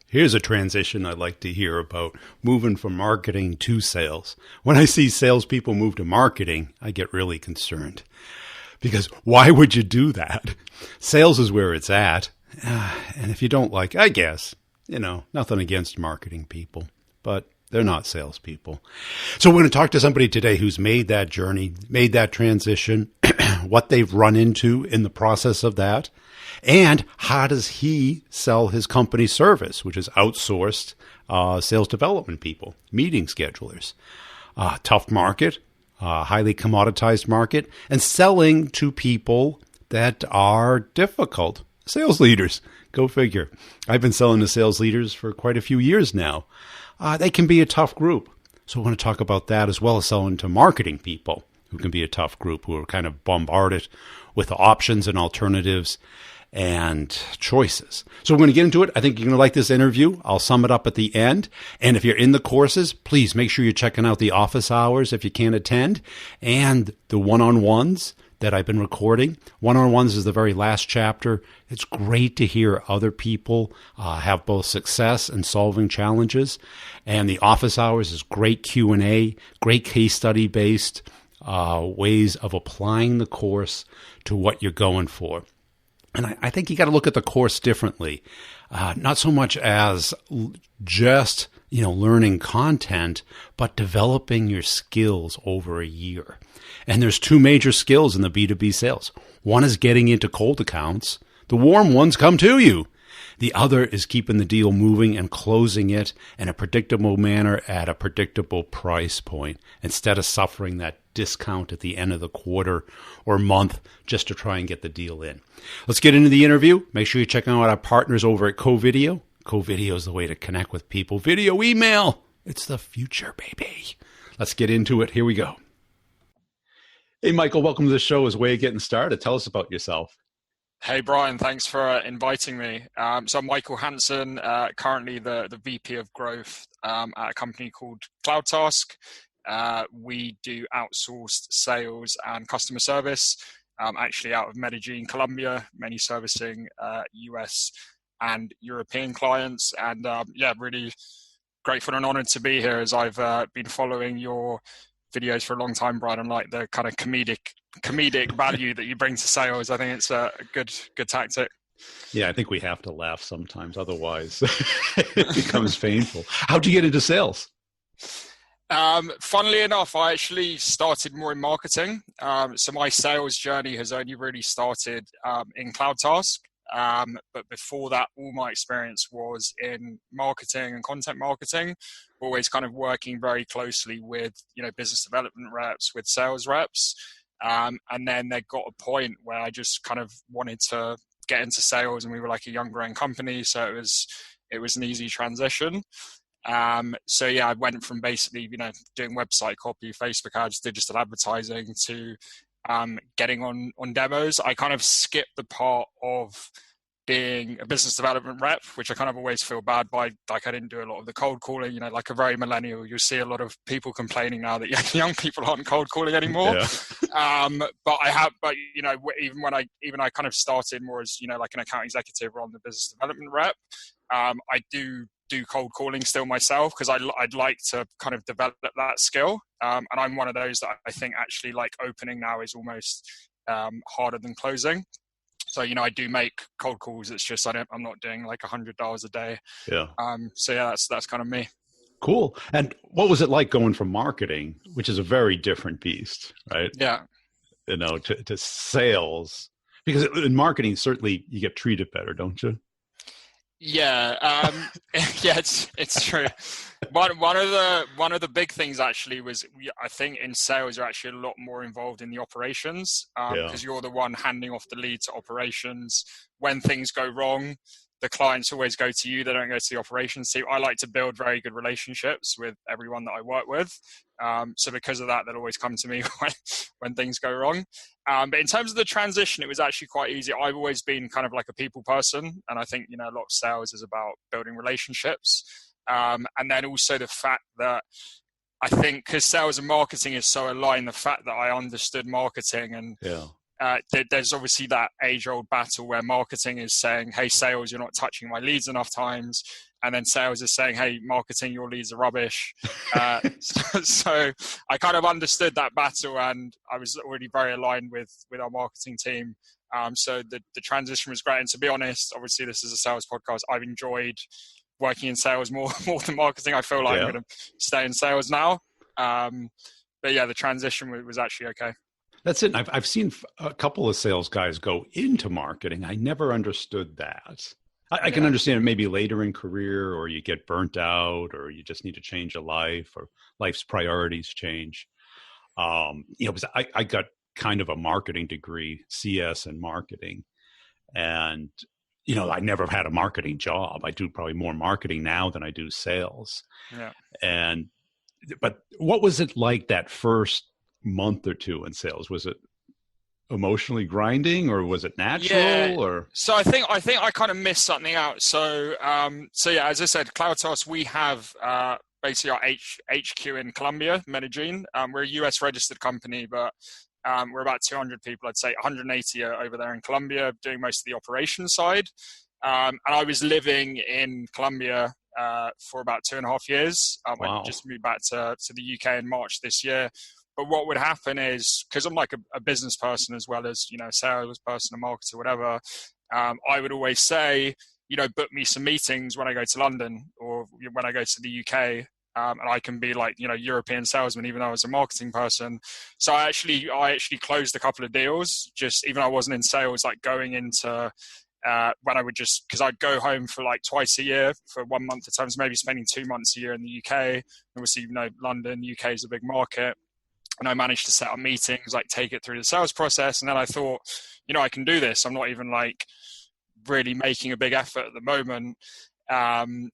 Here's a transition I like to hear about, moving from marketing to sales. When I see salespeople move to marketing, I get really concerned. Because why would you do that? Sales is where it's at. And if you don't like, I guess, nothing against marketing people, but they're not salespeople. So we're going to talk to somebody today who's made that journey, made that transition, what they've run into in the process of that, and how does he sell his company service, which is outsourced sales development people, meeting schedulers. Tough market, highly commoditized market, and selling to people that are difficult. Sales leaders, go figure. I've been selling to sales leaders for quite a few years now. They can be a tough group. So I want to talk about that as well as selling to marketing people who can be a tough group, who are kind of bombarded with options and alternatives and choices. So we're going to get into it. I think you're going to like this interview. I'll sum it up at the end. And if you're in the courses, please make sure you're checking out the office hours if you can't attend, and the one-on-ones that I've been recording. One-on-ones is the very last chapter. It's great to hear other people have both success and solving challenges. And the office hours is great Q&A, great case study based ways of applying the course to what you're going for. And I think you got to look at the course differently, not so much as just learning content, but developing your skills over a year. And there's two major skills in the B2B sales. One is getting into cold accounts. The warm ones come to you. The other is keeping the deal moving and closing it in a predictable manner at a predictable price point, instead of suffering that discount at the end of the quarter or month just to try and get the deal in. Let's get into the interview. Make sure you're checking out our partners over at CoVideo. CoVideo is the way to connect with people. Video, email. It's the future, baby. Let's get into it. Here we go. Hey, Michael, welcome to the show. As a way of getting started, tell us about yourself. Hey, Brian, thanks for inviting me. So I'm Michael Hanson, currently the VP of Growth at a company called CloudTask. We do outsourced sales and customer service, actually out of Medellin, Colombia, mainly servicing US and European clients. And really grateful and honored to be here, as I've been following your videos for a long time, Brian, and like the kind of comedic value that you bring to sales. I think it's a good tactic. Yeah, I think we have to laugh sometimes, otherwise it becomes painful. How'd you get into sales? Funnily enough, I actually started more in marketing. So my sales journey has only really started in CloudTask. But before that, all my experience was in marketing and content marketing, always kind of working very closely with, business development reps, with sales reps. And then there got a point where I just kind of wanted to get into sales, and we were like a young growing company. So it was an easy transition. I went from basically, doing website copy, Facebook ads, digital advertising to getting on demos. I kind of skipped the part of being a business development rep, which I kind of always feel bad by. Like, I didn't do a lot of the cold calling, like a very millennial. You'll see a lot of people complaining now that young people aren't cold calling anymore. Yeah. Even when I kind of started more as, like an account executive or on the business development rep, I do cold calling still myself, because I'd like to kind of develop that skill. And I'm one of those that I think actually, like, opening now is almost harder than closing. So, I do make cold calls. It's just I'm not doing like $100 a day. Yeah. That's kind of me. Cool. And what was it like going from marketing, which is a very different beast, right? Yeah. To sales? Because in marketing, certainly you get treated better, don't you? Yeah, it's true. One of the big things actually was, I think in sales you're actually a lot more involved in the operations, because you're the one handing off the lead to operations. When things go wrong, the clients always go to you. They don't go to the operations team. I like to build very good relationships with everyone that I work with. So because of that, they'll always come to me when things go wrong. But in terms of the transition, it was actually quite easy. I've always been kind of like a people person. And I think, a lot of sales is about building relationships. And then also the fact that I think, because sales and marketing is so aligned, the fact that I understood marketing and there's obviously that age-old battle where marketing is saying, hey, sales, you're not touching my leads enough times. And then sales is saying, hey, marketing, your leads are rubbish. So I kind of understood that battle, and I was already very aligned with our marketing team. So the transition was great. And to be honest, obviously this is a sales podcast. I've enjoyed working in sales more than marketing. I feel like I'm going to stay in sales now. But yeah, the transition was actually okay. That's it. I've seen a couple of sales guys go into marketing. I never understood that. I can understand it maybe later in career, or you get burnt out, or you just need to change a life, or life's priorities change. Because I got kind of a marketing degree, CS in marketing. And, I never had a marketing job. I do probably more marketing now than I do sales. Yeah. But what was it like that first month or two in sales? Was it emotionally grinding, or was it natural? Yeah. Or so I think I kind of missed something out. So yeah, as I said, CloudTask, we have basically our HQ in Colombia, Medellin. We're a US registered company, but we're about 200 people. I'd say 180 are over there in Colombia, doing most of the operation side. And I was living in Colombia for about 2.5 years. Wow. I just moved back to the UK in March this year. But what would happen is, because I'm like a business person as well as, a sales person, a marketer, whatever, I would always say, book me some meetings when I go to London or when I go to the UK. And I can be like, European salesman, even though I was a marketing person. So I actually closed a couple of deals, just even though I wasn't in sales, like going into when I would because I'd go home for like twice a year for 1 month at times, maybe spending 2 months a year in the UK. Obviously, London, UK is a big market. And I managed to set up meetings, like take it through the sales process. And then I thought, I can do this. I'm not even like really making a big effort at the moment.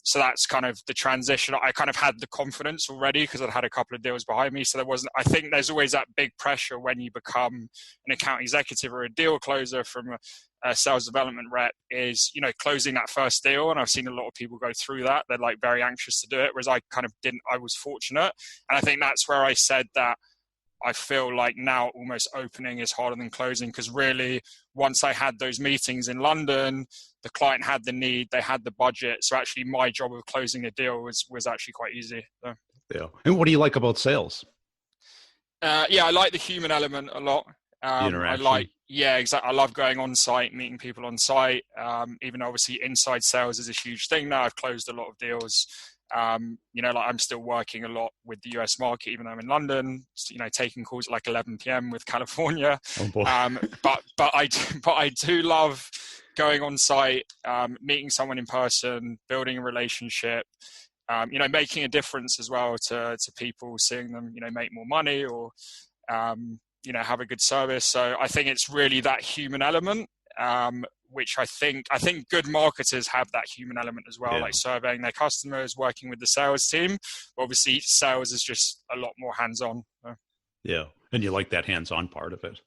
So that's kind of the transition. I kind of had the confidence already because I'd had a couple of deals behind me. So I think there's always that big pressure when you become an account executive or a deal closer from a sales development rep is, closing that first deal. And I've seen a lot of people go through that. They're like very anxious to do it, whereas I kind of didn't. I was fortunate. And I think that's where I said that I feel like now almost opening is harder than closing, because really once I had those meetings in London, the client had the need, they had the budget. So actually my job of closing a deal was actually quite easy. So. Yeah. And what do you like about sales? I like the human element a lot. The interaction. Exactly. I love going on site, meeting people on site. Even obviously inside sales is a huge thing now. I've closed a lot of deals. I'm still working a lot with the US market, even though I'm in London, taking calls at like 11 PM with California. Oh boy. But I do love going on site, meeting someone in person, building a relationship, making a difference as well to people, seeing them, make more money or, have a good service. So I think it's really that human element, which I think good marketers have that human element as well, like surveying their customers, working with the sales team. Obviously, sales is just a lot more hands-on. Yeah, and you like that hands-on part of it.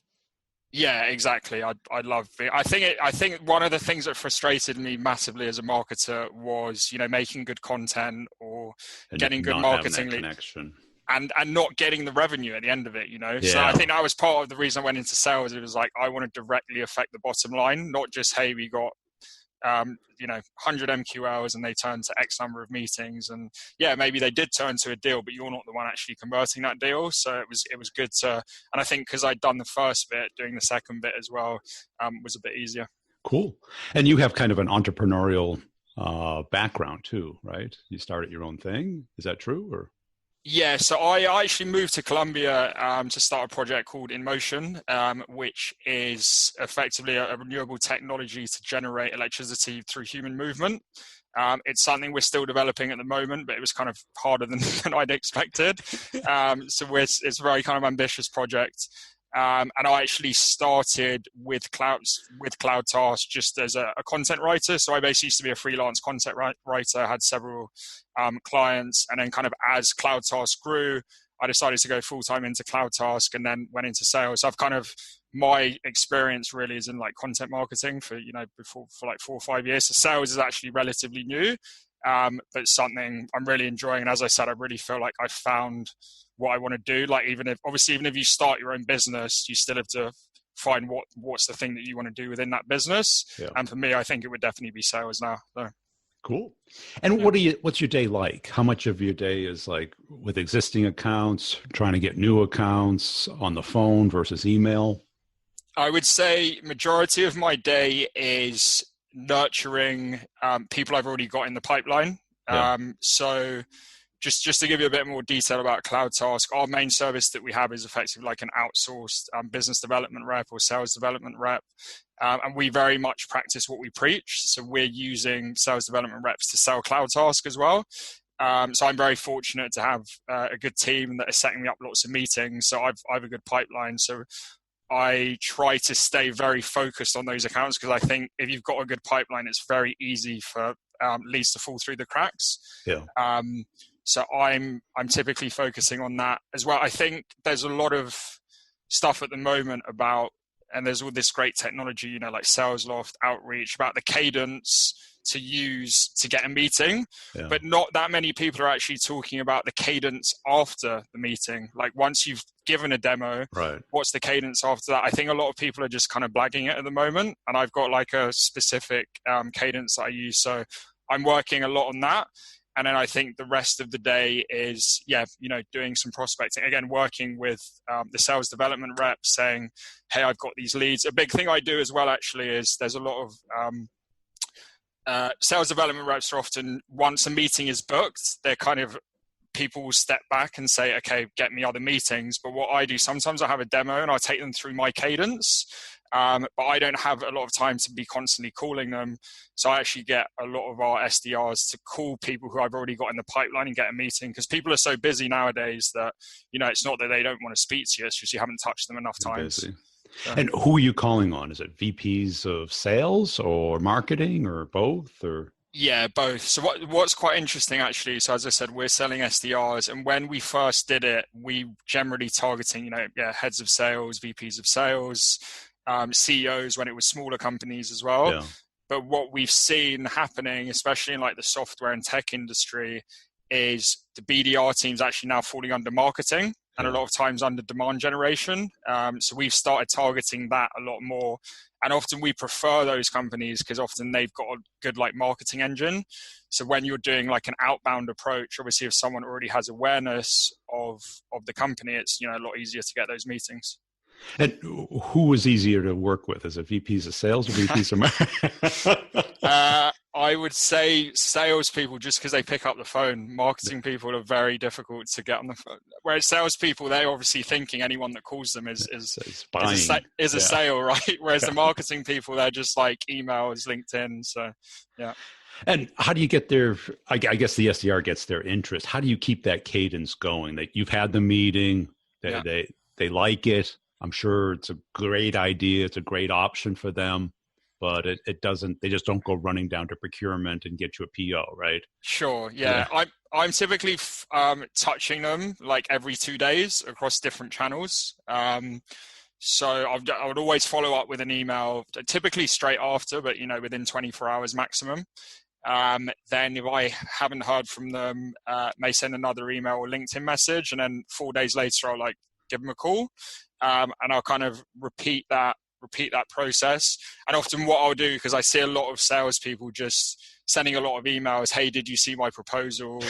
Yeah, exactly. I love it. I think one of the things that frustrated me massively as a marketer was, making good content or getting good marketing connection. And not getting the revenue at the end of it, Yeah. So I think that was part of the reason I went into sales. It was like, I want to directly affect the bottom line, not just, hey, we got, 100 MQLs and they turned to X number of meetings. And yeah, maybe they did turn to a deal, but you're not the one actually converting that deal. So it was good to, and I think because I'd done the first bit, doing the second bit as well, was a bit easier. Cool. And you have kind of an entrepreneurial background too, right? You started your own thing. Is that true? Or? Yeah, so I actually moved to Colombia to start a project called In Motion, which is effectively a renewable technology to generate electricity through human movement. It's something we're still developing at the moment, but it was kind of harder than I'd expected. So it's a very kind of ambitious project. And I actually started with CloudTask just as a content writer. So I basically used to be a freelance content writer. I had several clients, and then kind of as CloudTask grew, I decided to go full-time into CloudTask and then went into sales. So I've kind of, my experience really is in like content marketing for like 4 or 5 years. So sales is actually relatively new, but something I'm really enjoying. And as I said, I really feel like I found what I want to do. Like even if you start your own business, you still have to find what's the thing that you want to do within that business. Yeah. And for me, I think it would definitely be sales now. So. Cool. And what's your day like? How much of your day is like with existing accounts, trying to get new accounts on the phone versus email? I would say majority of my day is nurturing people I've already got in the pipeline. Yeah. So just to give you a bit more detail about CloudTask, our main service that we have is effectively like an outsourced business development rep or sales development rep. And we very much practice what we preach. So we're using sales development reps to sell CloudTask as well. So I'm very fortunate to have a good team that is setting me up lots of meetings. So I've a good pipeline. So I try to stay very focused on those accounts because I think if you've got a good pipeline, it's very easy for leads to fall through the cracks. Yeah. So I'm typically focusing on that as well. I think there's a lot of stuff at the moment about, and there's all this great technology, like SalesLoft, Outreach, about the cadence to use to get a meeting, but not that many people are actually talking about the cadence after the meeting. Like once you've given a demo, right, what's the cadence after that? I think a lot of people are just kind of blagging it at the moment, and I've got like a specific cadence that I use. So I'm working a lot on that. And then I think the rest of the day is, doing some prospecting. Again, working with the sales development reps saying, hey, I've got these leads. A big thing I do as well, actually, is there's a lot of sales development reps are often, once a meeting is booked, they're kind of, people will step back and say, okay, get me other meetings. But what I do, sometimes I have a demo and I take them through my cadence. But I don't have a lot of time to be constantly calling them. So I actually get a lot of our SDRs to call people who I've already got in the pipeline and get a meeting, because people are so busy nowadays that, it's not that they don't want to speak to you, it's just you haven't touched them enough times. So. And who are you calling on? Is it VPs of sales or marketing or both? Or yeah, both. So what's quite interesting actually, so as I said, we're selling SDRs, and when we first did it, we generally targeting, heads of sales, VPs of sales, CEOs when it was smaller companies as well. Yeah. But what we've seen happening, especially in like the software and tech industry, is the BDR team's actually now falling under marketing and a lot of times under demand generation. So we've started targeting that a lot more. And often we prefer those companies because often they've got a good like marketing engine. So when you're doing like an outbound approach, obviously if someone already has awareness of the company, it's a lot easier to get those meetings. And who was easier to work with? Is it VPs of sales or VPs of marketing? I would say salespeople, just because they pick up the phone. Marketing people are very difficult to get on the phone. Whereas salespeople, they're obviously thinking anyone that calls them is a sale, right? Whereas the marketing people, they're just like emails, LinkedIn. So, yeah. And how do you get their, I guess the SDR gets their interest. How do you keep that cadence going? That you've had the meeting, they like it. I'm sure it's a great idea. It's a great option for them, but it doesn't, they just don't go running down to procurement and get you a PO, right? Sure. Yeah. I'm typically touching them like every 2 days across different channels. So I would always follow up with an email, typically straight after, but within 24 hours maximum. Then if I haven't heard from them, may send another email or LinkedIn message, and then 4 days later I'll give them a call. And I'll kind of repeat that process. And often what I'll do, because I see a lot of salespeople just sending a lot of emails. Hey, did you see my proposal?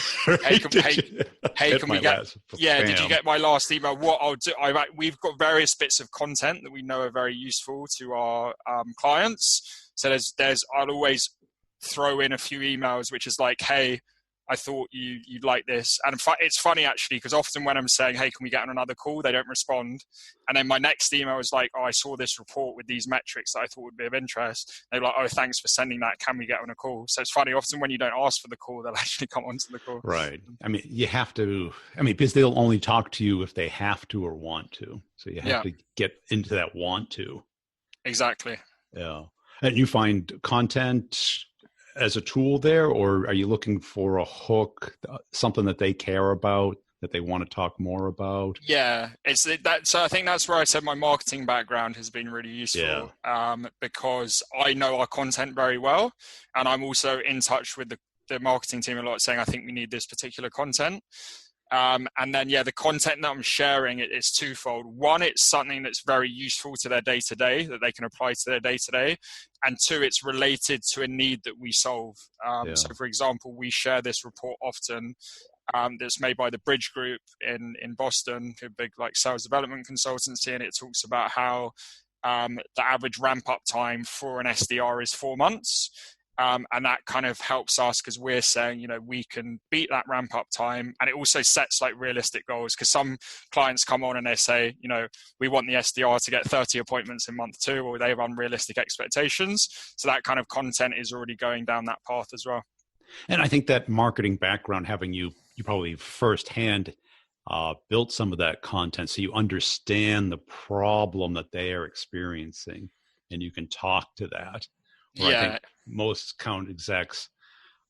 Hey, can we get? Yeah, did you get my last email? What I'll do, we've got various bits of content that we know are very useful to our clients. So I'll always throw in a few emails, which is like, hey, I thought you'd like this. And it's funny actually, because often when I'm saying, hey, can we get on another call? They don't respond. And then my next email is like, oh, I saw this report with these metrics that I thought would be of interest. They're like, oh, thanks for sending that. Can we get on a call? So it's funny, often when you don't ask for the call, they'll actually come onto the call. Right. I mean, you have to, because they'll only talk to you if they have to or want to. So you have to get into that want to. Exactly. Yeah. And you find content as a tool there, or are you looking for a hook, something that they care about, that they want to talk more about? Yeah, so I think that's where I said my marketing background has been really useful, because I know our content very well, and I'm also in touch with the marketing team a lot, saying I think we need this particular content. And then, the content that I'm sharing, it's twofold. One, it's something that's very useful to their day-to-day, that they can apply to their day-to-day. And two, it's related to a need that we solve. So, for example, we share this report often that's made by the Bridge Group in Boston, a big sales development consultancy, and it talks about how the average ramp-up time for an SDR is 4 months. And that kind of helps us because we're saying, we can beat that ramp up time. And it also sets realistic goals, because some clients come on and they say, we want the SDR to get 30 appointments in month 2, or they have unrealistic expectations. So that kind of content is already going down that path as well. And I think that marketing background, having you probably firsthand built some of that content, so you understand the problem that they are experiencing and you can talk to that. Where I think most account execs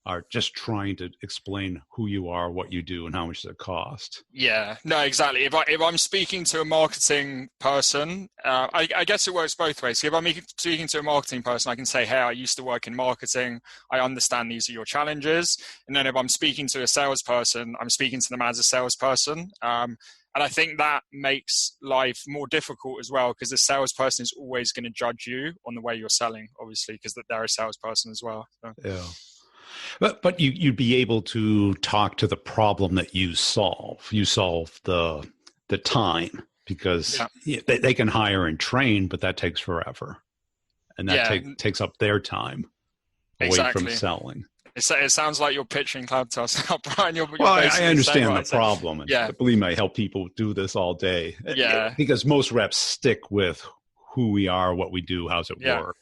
are just trying to explain who you are, what you do, and how much it costs. Yeah, no, exactly. If I'm speaking to a marketing person, I guess it works both ways. So if I'm speaking to a marketing person, I can say, hey, I used to work in marketing. I understand these are your challenges. And then if I'm speaking to a salesperson, I'm speaking to them as a salesperson. And I think that makes life more difficult as well, because the salesperson is always going to judge you on the way you're selling, obviously, because they're a salesperson as well. So. Yeah. But you'd be able to talk to the problem that you solve. You solve the time, because they can hire and train, but that takes forever. And that takes up their time away from selling. It sounds like you're pitching CloudTask now, Brian. I understand the problem. And believe me, I help people do this all day. Because most reps stick with who we are, what we do, how's it work.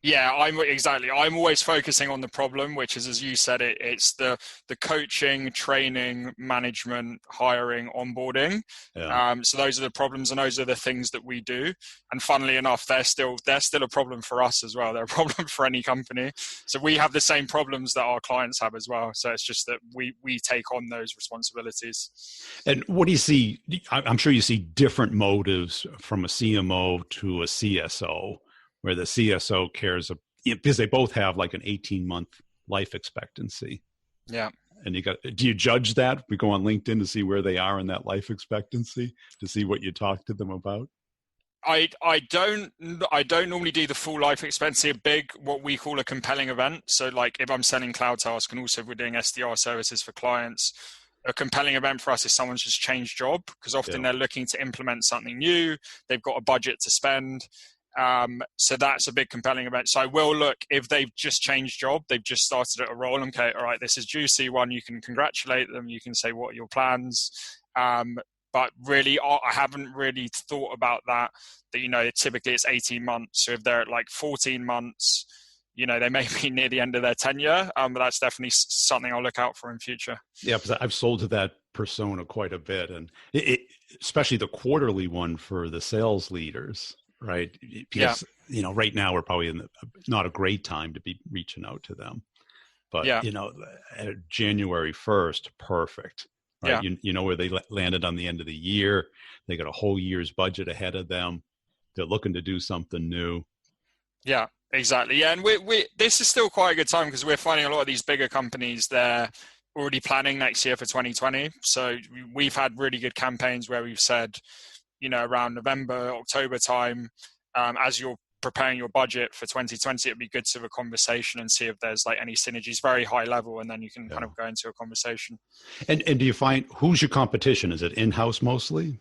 Yeah, I'm always focusing on the problem, which is, as you said, it's the coaching, training, management, hiring, onboarding. So those are the problems, and those are the things that we do. And funnily enough, they're still a problem for us as well. They're a problem for any company. So we have the same problems that our clients have as well. So it's just that we take on those responsibilities. And what do you see? I'm sure you see different motives from a CMO to a CSO, where the CSO cares, because they both have an 18-month life expectancy. Yeah. And do you judge that? We go on LinkedIn to see where they are in that life expectancy, to see what you talk to them about? I don't normally do the full life expectancy, a big, what we call a compelling event. So if I'm selling CloudTask, and also if we're doing SDR services for clients, a compelling event for us is someone's just changed job, because often they're looking to implement something new. They've got a budget to spend. So that's a big compelling event. So I will look, if they've just changed job, they've just started at a role. Okay, all right, this is juicy one. You can congratulate them. You can say, what are your plans? But really, I haven't really thought about that, typically it's 18 months. So if they're at 14 months, they may be near the end of their tenure. But that's definitely something I'll look out for in future. Yeah, because I've sold to that persona quite a bit. And especially the quarterly one for the sales leaders. Right. Because, right now we're probably in not a great time to be reaching out to them, but January 1st, perfect. Right. Yeah. You know where they landed on the end of the year. They got a whole year's budget ahead of them. They're looking to do something new. Yeah, exactly. Yeah. And this is still quite a good time, because we're finding a lot of these bigger companies, they're already planning next year for 2020. So we've had really good campaigns where we've said, around November, October time, as you're preparing your budget for 2020, it'd be good to have a conversation and see if there's any synergies, very high level, and then you can kind of go into a conversation. And do you find, who's your competition? Is it in-house mostly?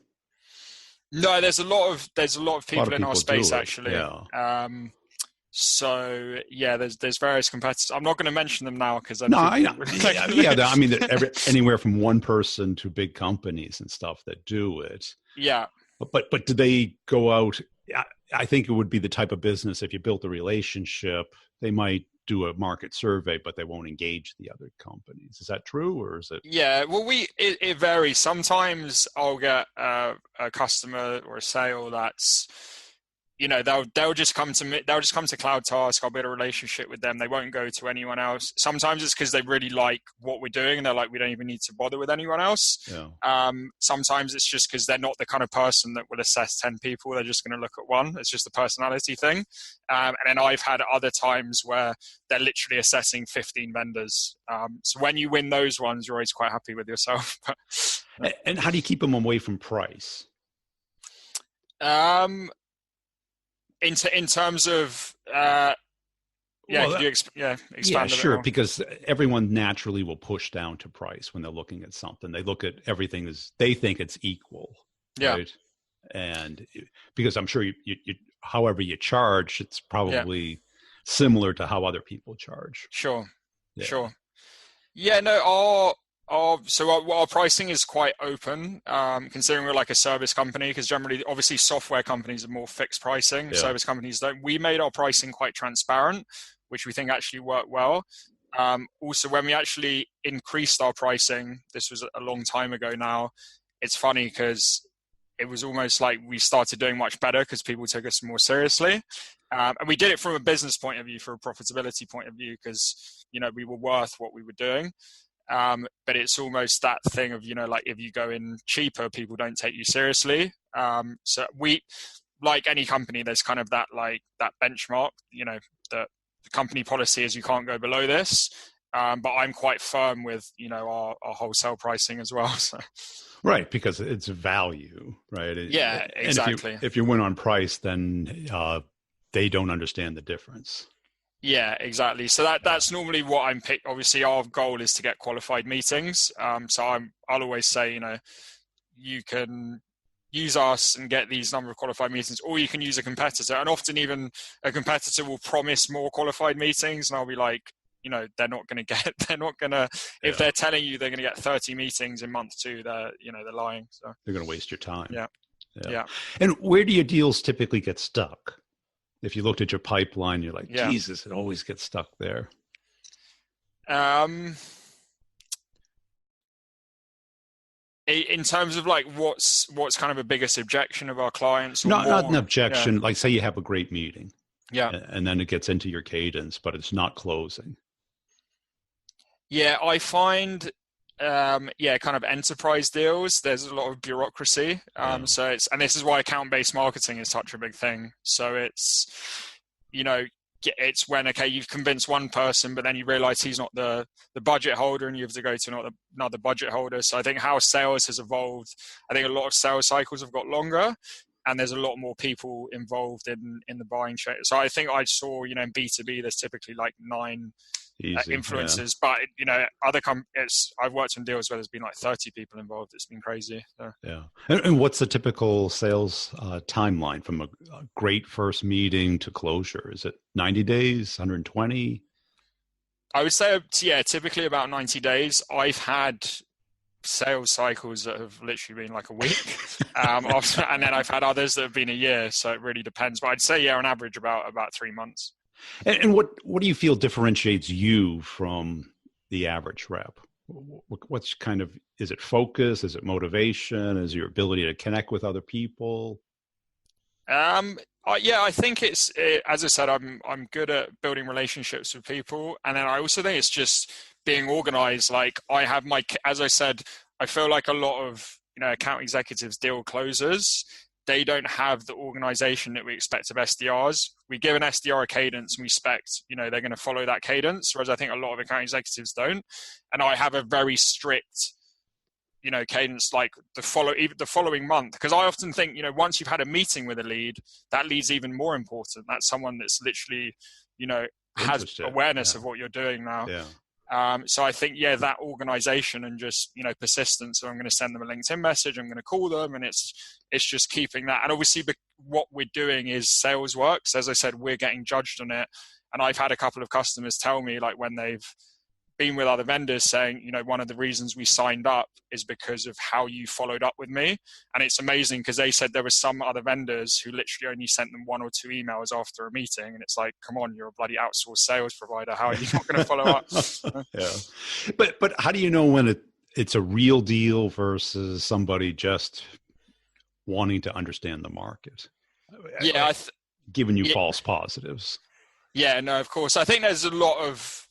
No, there's a lot of people in our space, actually. Yeah. So there's various competitors. I'm not going to mention them now, because I know. I mean, anywhere from one person to big companies and stuff that do it. Yeah. But do they go out? I think it would be the type of business, if you built a relationship, they might do a market survey, but they won't engage the other companies. Is that true, or is it? Yeah, well, it varies. Sometimes I'll get a customer or a sale that's, they'll just come to me. They'll just come to CloudTask. I'll build a relationship with them. They won't go to anyone else. Sometimes it's because they really like what we're doing, and they're like, we don't even need to bother with anyone else. Yeah. Sometimes it's just because they're not the kind of person that will assess 10 people. They're just going to look at one. It's just a personality thing. And then I've had other times where they're literally assessing 15 vendors. So when you win those ones, you're always quite happy with yourself. And how do you keep them away from price? In terms of Well, could you expand a bit sure, more? because everyone naturally will push down to price when they're looking at something. They look at everything as they think it's equal, Yeah. right? And because I'm sure you however you charge, it's Yeah. probably similar to how other people charge. Sure. Yeah. Sure. Yeah, no, our pricing is quite open, considering we're like a service company, because generally, obviously, software companies are more fixed pricing. Yeah. Service companies don't. We made our pricing quite transparent, which we think actually worked well. Also, when we actually increased our pricing, this was a long time ago now, it's funny because it was almost like we started doing much better because people took us more seriously. And we did it from a business point of view, for a profitability point of view, because, we were worth what we were doing. But it's almost that thing of, like if you go in cheaper, people don't take you seriously. So we, like any company, there's kind of that benchmark, the company policy is you can't go below this. But I'm quite firm with, our wholesale pricing as well. So. Right, because it's value, right? Yeah, exactly. And if you win on price, then they don't understand the difference. Yeah, exactly. So that's normally what I'm pick. Obviously, our goal is to get qualified meetings. So I'll always say, you can use us and get these number of qualified meetings, or you can use a competitor. And often even a competitor will promise more qualified meetings, and I'll be like, they're not going to, if they're telling you they're going to get 30 meetings in month 2, they're lying. So they're going to waste your time. Yeah. And where do your deals typically get stuck? If you looked at your pipeline, you're like, Jesus, it always gets stuck there. In terms of what's kind of a biggest objection of our clients? Not an objection. Yeah. Like say you have a great meeting. Yeah. And then it gets into your cadence, but it's not closing. Yeah, I find, kind of enterprise deals, there's a lot of bureaucracy. So and this is why account-based marketing is such a big thing. So it's, it's when, you've convinced one person, but then you realize he's not the budget holder and you have to go to another budget holder. So I think how sales has evolved, I think a lot of sales cycles have got longer and there's a lot more people involved in the buying chain. So I think I saw, in B2B, there's typically 9 influencers, but other I've worked on deals where there's been 30 people involved. It's been crazy. So. Yeah. And what's the typical sales timeline from a great first meeting to closure? Is it 90 days, 120? I would say, typically about 90 days. I've had sales cycles that have literally been a week, and then I've had others that have been a year. So it really depends. But I'd say, on average, about 3 months. And what do you feel differentiates you from the average rep? What's kind of, is it focus? Is it motivation? Is it your ability to connect with other people? I think it's, as I said, I'm good at building relationships with people. And then I also think it's just being organized. I have as I said, I feel like a lot of, account executives, deal closers, they don't have the organization that we expect of SDRs. We give an SDR a cadence and we expect, they're going to follow that cadence, whereas I think a lot of account executives don't. And I have a very strict, cadence, the following month. Because I often think, once you've had a meeting with a lead, that lead's even more important. That's someone that's literally, has awareness of what you're doing now. Yeah. So I think, that organization and just, persistence. So I'm going to send them a LinkedIn message. I'm going to call them, and it's just keeping that. And obviously what we're doing is sales work. So as I said, we're getting judged on it. And I've had a couple of customers tell me, when they've been with other vendors, saying, one of the reasons we signed up is because of how you followed up with me. And it's amazing because they said there were some other vendors who literally only sent them 1 or 2 emails after a meeting. And it's like, come on, you're a bloody outsourced sales provider. How are you not going to follow up? Yeah. But how do you know when it's a real deal versus somebody just wanting to understand the market? Yeah. Giving you false positives. Yeah, no, of course. I think there's a lot of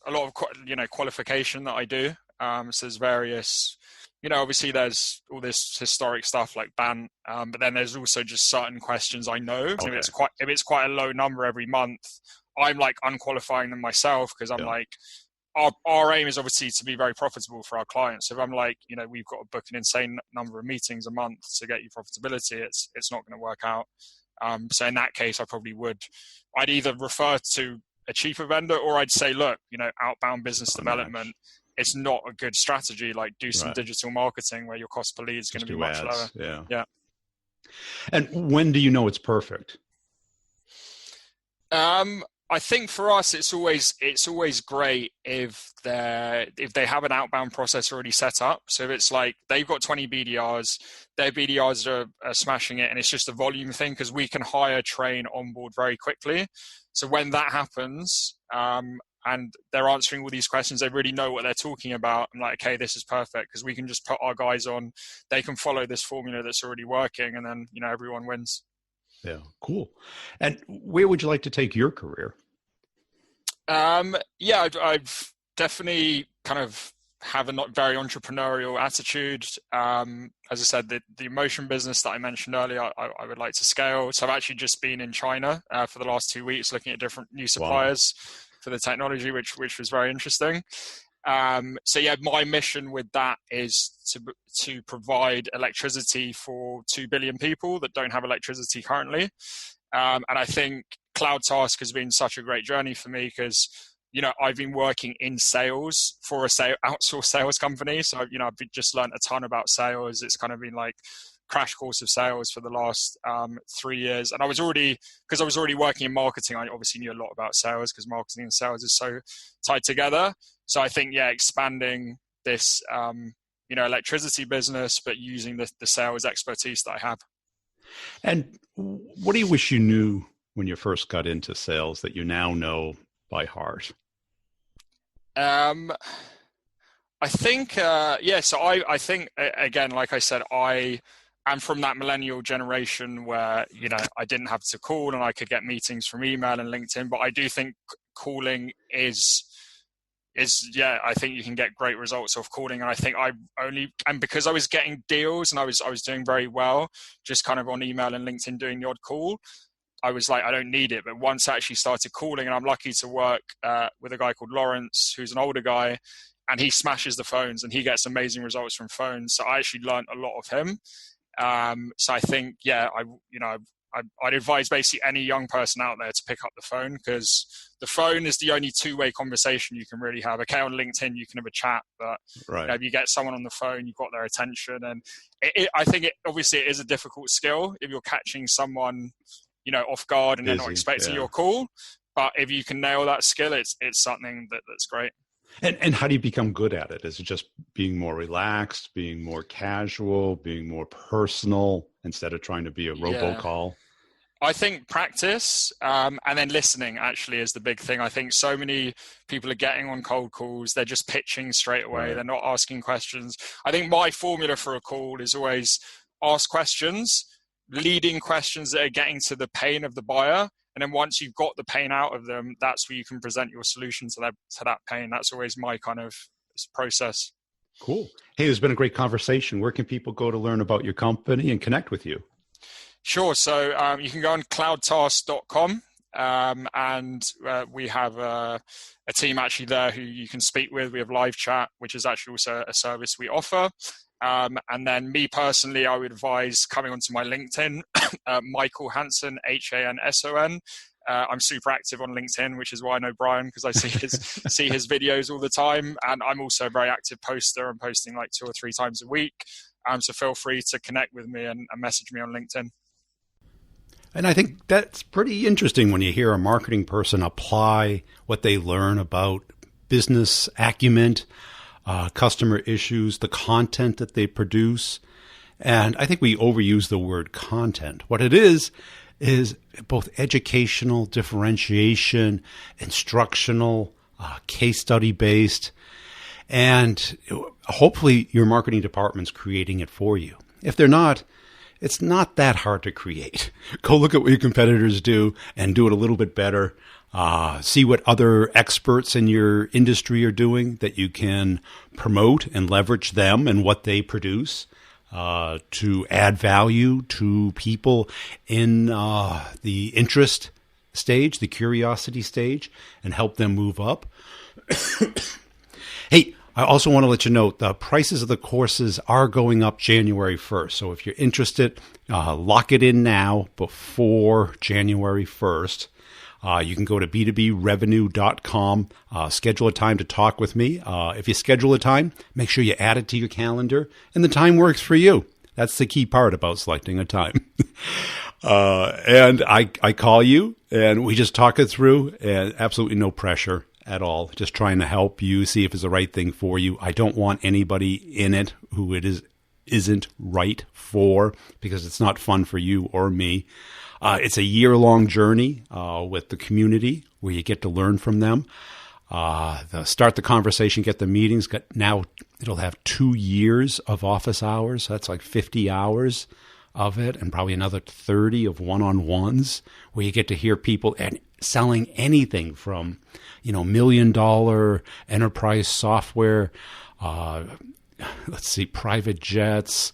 qualification that I do. So there's various, obviously there's all this historic stuff like BANT, but then there's also just certain questions I know. Okay. If it's quite a low number every month, I'm unqualifying them myself because I'm our aim is obviously to be very profitable for our clients. So if I'm like, we've got to book an insane number of meetings a month to get you profitability, it's not going to work out. So in that case, I'd either refer to a cheaper vendor, or I'd say, look, outbound business development, it's not a good strategy. Like, do some digital marketing where your cost per lead is going to be much ads. lower. Yeah. And when do you know it's perfect? I think for us, it's always great if they have an outbound process already set up. So if it's like they've got 20 BDRs, their BDRs are smashing it, and it's just a volume thing, because we can hire, train, onboard very quickly. So when that happens, and they're answering all these questions, they really know what they're talking about. I'm like, okay, this is perfect, because we can just put our guys on. They can follow this formula that's already working, and then everyone wins. Yeah, cool. And where would you like to take your career? I've definitely kind of have a not very entrepreneurial attitude. As I said, the emotion business that I mentioned earlier, I would like to scale. So I've actually just been in China for the last 2 weeks, looking at different new suppliers for the technology, which was very interesting. My mission with that is to provide electricity for 2 billion people that don't have electricity currently. And I think CloudTask has been such a great journey for me, because I've been working in sales for a outsourced sales company. So I've just learned a ton about sales. It's kind of been like crash course of sales for the last 3 years. And I was already working in marketing, I obviously knew a lot about sales, because marketing and sales is so tied together. So I think, expanding this, electricity business, but using the sales expertise that I have. And what do you wish you knew when you first got into sales that you now know by heart? I think, so I think, again, like I said, I am from that millennial generation where, I didn't have to call, and I could get meetings from email and LinkedIn. But I do think calling is I think you can get great results off calling. And I think because I was getting deals and I was doing very well, just kind of on email and LinkedIn doing the odd call, I was like, I don't need it. But once I actually started calling, and I'm lucky to work with a guy called Lawrence, who's an older guy, and he smashes the phones and he gets amazing results from phones. So I actually learned a lot of him. So I think, I'd advise basically any young person out there to pick up the phone, because the phone is the only two-way conversation you can really have. Okay, on LinkedIn you can have a chat, but if you get someone on the phone, you've got their attention. And I think obviously it is a difficult skill if you're catching someone off guard and they're not expecting your call. But if you can nail that skill, it's something that's great. And how do you become good at it? Is it just being more relaxed, being more casual, being more personal instead of trying to be a robocall? I think practice and then listening actually is the big thing. I think so many people are getting on cold calls. They're just pitching straight away. They're not asking questions. I think my formula for a call is always ask questions, leading questions that are getting to the pain of the buyer. And then once you've got the pain out of them, that's where you can present your solution to that pain. That's always my kind of process. Cool. Hey, it's been a great conversation. Where can people go to learn about your company and connect with you? Sure. So you can go on cloudtask.com and we have a team actually there who you can speak with. We have live chat, which is actually also a service we offer. And then me personally, I would advise coming onto my LinkedIn, Michael Hanson, Hanson. I'm super active on LinkedIn, which is why I know Brian, because I see his videos all the time. And I'm also a very active poster. I'm posting like 2 or 3 times a week. So feel free to connect with me and message me on LinkedIn. And I think that's pretty interesting when you hear a marketing person apply what they learn about business acumen, customer issues, the content that they produce. And I think we overuse the word content. What it is both educational, differentiation, instructional, case study based, and hopefully your marketing department's creating it for you. If they're not, it's not that hard to create. Go look at what your competitors do and do it a little bit better. See what other experts in your industry are doing that you can promote and leverage them and what they produce to add value to people in the interest stage, the curiosity stage, and help them move up. I also want to let you know the prices of the courses are going up January 1st. So if you're interested, lock it in now before January 1st. You can go to b2brevenue.com, schedule a time to talk with me. If you schedule a time, make sure you add it to your calendar and the time works for you. That's the key part about selecting a time. And I call you and we just talk it through, and absolutely no pressure at all. Just trying to help you see if it's the right thing for you. I don't want anybody in it who it isn't right for, because it's not fun for you or me. It's a year-long journey with the community where you get to learn from them. Start the conversation, get the meetings. Now it'll have 2 years of office hours. That's like 50 hours of it, and probably another 30 of one-on-ones where you get to hear people and selling anything from, $1 million enterprise software, private jets,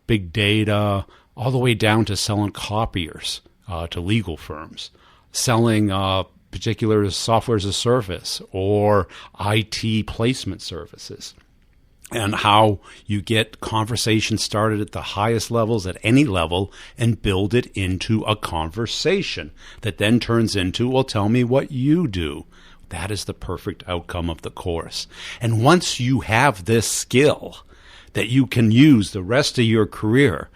big data, all the way down to selling copiers to legal firms, selling particular software as a service or IT placement services, and how you get conversations started at the highest levels at any level and build it into a conversation that then turns into, well, tell me what you do. That is the perfect outcome of the course. And once you have this skill that you can use the rest of your career,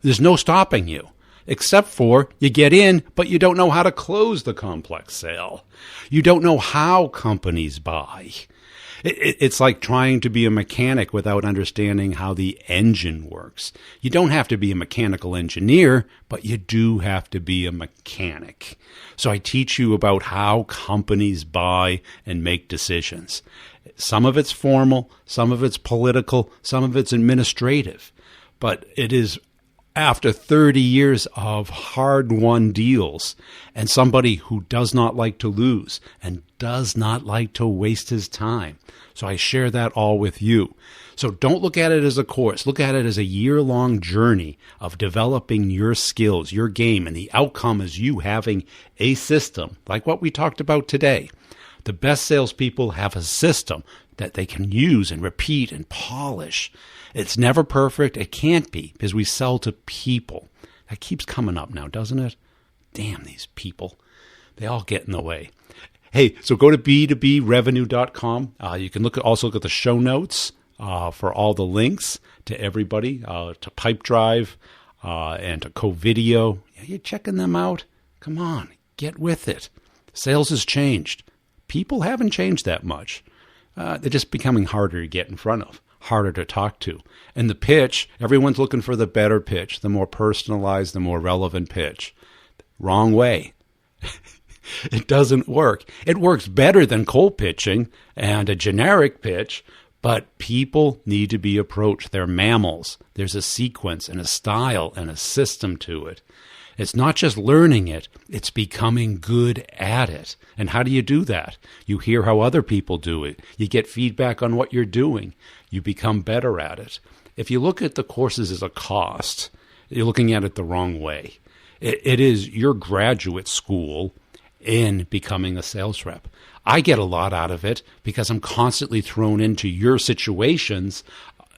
there's no stopping you, except for you get in, but you don't know how to close the complex sale. You don't know how companies buy. It's like trying to be a mechanic without understanding how the engine works. You don't have to be a mechanical engineer, but you do have to be a mechanic. So I teach you about how companies buy and make decisions. Some of it's formal, some of it's political, some of it's administrative, but it is after 30 years of hard-won deals and somebody who does not like to lose and does not like to waste his time. So I share that all with you. So don't look at it as a course. Look at it as a year-long journey of developing your skills, your game, and the outcome is you having a system like what we talked about today. The best salespeople have a system that they can use and repeat and polish. It's never perfect. It can't be, because we sell to people. That keeps coming up now, doesn't it? Damn these people. They all get in the way. Hey, so go to b2brevenue.com. You can also look at the show notes for all the links to everybody, to Pipedrive and to CoVideo. Yeah, you're checking them out? Come on, get with it. Sales has changed. People haven't changed that much. They're just becoming harder to get in front of, harder to talk to. And the pitch, everyone's looking for the better pitch, the more personalized, the more relevant pitch. Wrong way. It doesn't work. It works better than cold pitching and a generic pitch, but people need to be approached. They're mammals. There's a sequence and a style and a system to it. It's not just learning it, it's becoming good at it. And how do you do that? You hear how other people do it. You get feedback on what you're doing. You become better at it. If you look at the courses as a cost, you're looking at it the wrong way. It is your graduate school in becoming a sales rep. I get a lot out of it because I'm constantly thrown into your situations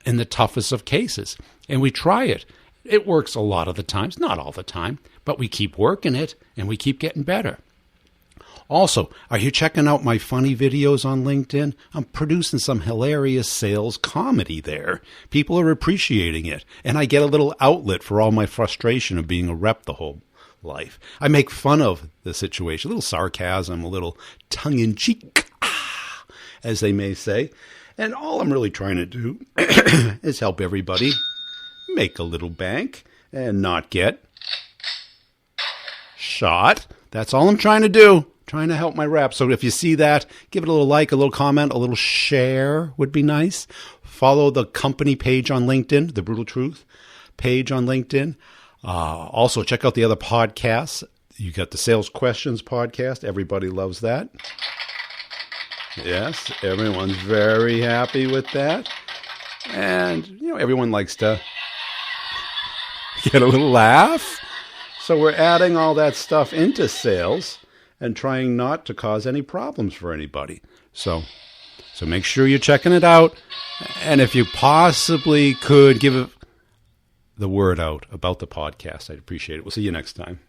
in the toughest of cases. And we try it. It works a lot of the times, not all the time, but we keep working it and we keep getting better. Also, are you checking out my funny videos on LinkedIn? I'm producing some hilarious sales comedy there. People are appreciating it, and I get a little outlet for all my frustration of being a rep the whole life. I make fun of the situation, a little sarcasm, a little tongue-in-cheek, as they may say. And all I'm really trying to do is help everybody make a little bank and not get shot. That's all I'm trying to do. Trying to help my reps. So if you see that, give it a little like, a little comment, a little share would be nice. Follow the company page on LinkedIn, The Brutal Truth page on LinkedIn. Also, check out the other podcasts. You got the Sales Questions podcast. Everybody loves that. Yes, everyone's very happy with that. And, everyone likes to get a little laugh. So we're adding all that stuff into sales and trying not to cause any problems for anybody. So So make sure you're checking it out. And if you possibly could give the word out about the podcast, I'd appreciate it. We'll see you next time.